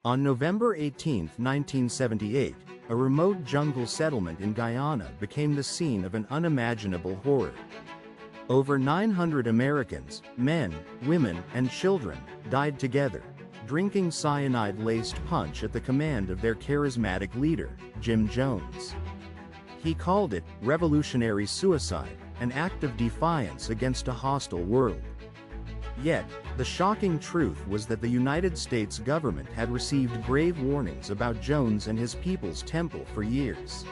On November 18, 1978, a remote jungle settlement in Guyana became the scene of an unimaginable horror. Over 900 Americans, men, women, and children, died together, drinking cyanide-laced punch at the command of their charismatic leader, Jim Jones. He called it revolutionary suicide, an act of defiance against a hostile world. Yet, the shocking truth was that the United States government had received grave warnings about Jones and his People's Temple for years.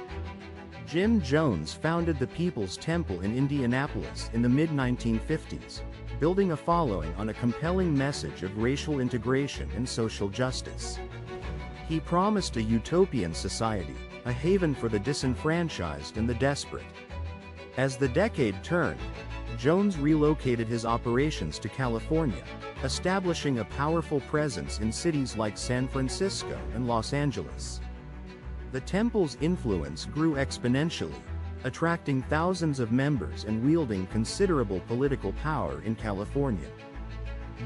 Jim Jones founded the People's Temple in Indianapolis in the mid-1950s, building a following on a compelling message of racial integration and social justice. He promised a utopian society, a haven for the disenfranchised and the desperate. As the decade turned, Jones relocated his operations to California, establishing a powerful presence in cities like San Francisco and Los Angeles. The temple's influence grew exponentially, attracting thousands of members and wielding considerable political power in California.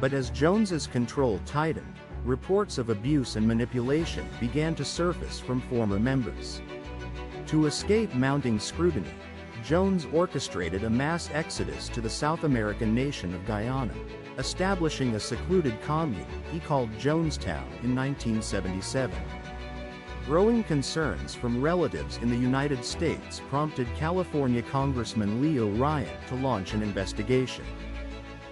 But as Jones's control tightened, reports of abuse and manipulation began to surface from former members. To escape mounting scrutiny, Jones orchestrated a mass exodus to the South American nation of Guyana, establishing a secluded commune he called Jonestown in 1977. Growing concerns from relatives in the United States prompted California Congressman Leo Ryan to launch an investigation.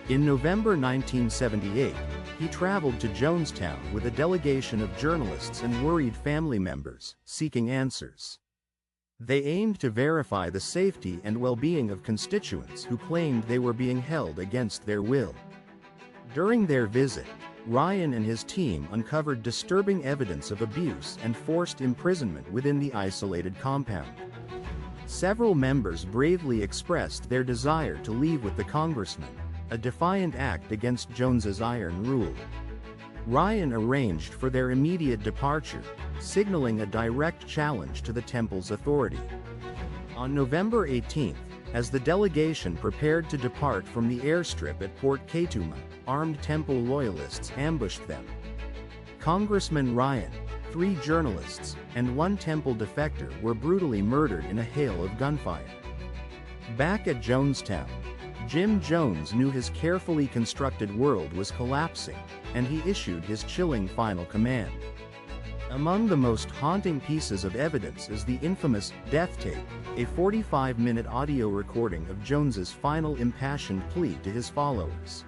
In November 1978, he traveled to Jonestown with a delegation of journalists and worried family members, seeking answers. They aimed to verify the safety and well-being of constituents who claimed they were being held against their will. During their visit, Ryan and his team uncovered disturbing evidence of abuse and forced imprisonment within the isolated compound. Several members bravely expressed their desire to leave with the congressman, a defiant act against Jones's iron rule. Ryan arranged for their immediate departure, signaling a direct challenge to the temple's authority. On November 18, as the delegation prepared to depart from the airstrip at Port Kaituma, armed temple loyalists ambushed them. Congressman Ryan, 3 journalists, and 1 temple defector were brutally murdered in a hail of gunfire. Back at Jonestown, Jim Jones knew his carefully constructed world was collapsing, and he issued his chilling final command. Among the most haunting pieces of evidence is the infamous death tape, a 45-minute audio recording of Jones's final impassioned plea to his followers.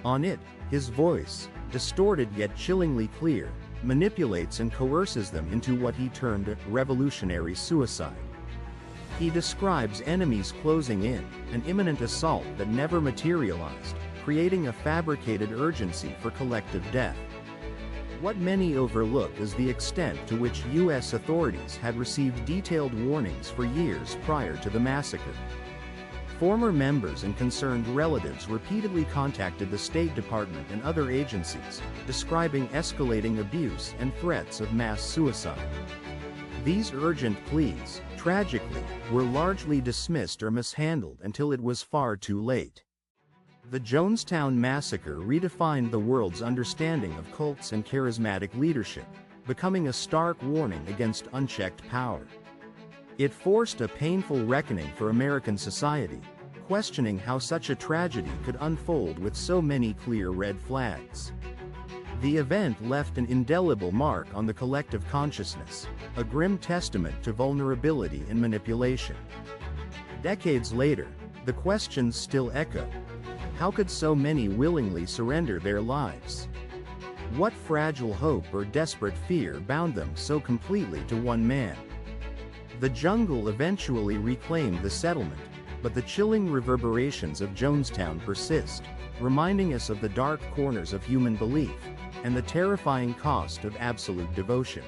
On it, his voice, distorted yet chillingly clear, manipulates and coerces them into what he termed a revolutionary suicide. He describes enemies closing in, an imminent assault that never materialized, creating a fabricated urgency for collective death. What many overlook is the extent to which U.S. authorities had received detailed warnings for years prior to the massacre. Former members and concerned relatives repeatedly contacted the State Department and other agencies, describing escalating abuse and threats of mass suicide. These urgent pleas, tragically, were largely dismissed or mishandled until it was far too late. The Jonestown Massacre redefined the world's understanding of cults and charismatic leadership, becoming a stark warning against unchecked power. It forced a painful reckoning for American society, questioning how such a tragedy could unfold with so many clear red flags. The event left an indelible mark on the collective consciousness, a grim testament to vulnerability and manipulation. Decades later, the questions still echo. How could so many willingly surrender their lives? What fragile hope or desperate fear bound them so completely to one man? The jungle eventually reclaimed the settlement, but the chilling reverberations of Jonestown persist, reminding us of the dark corners of human belief and the terrifying cost of absolute devotion.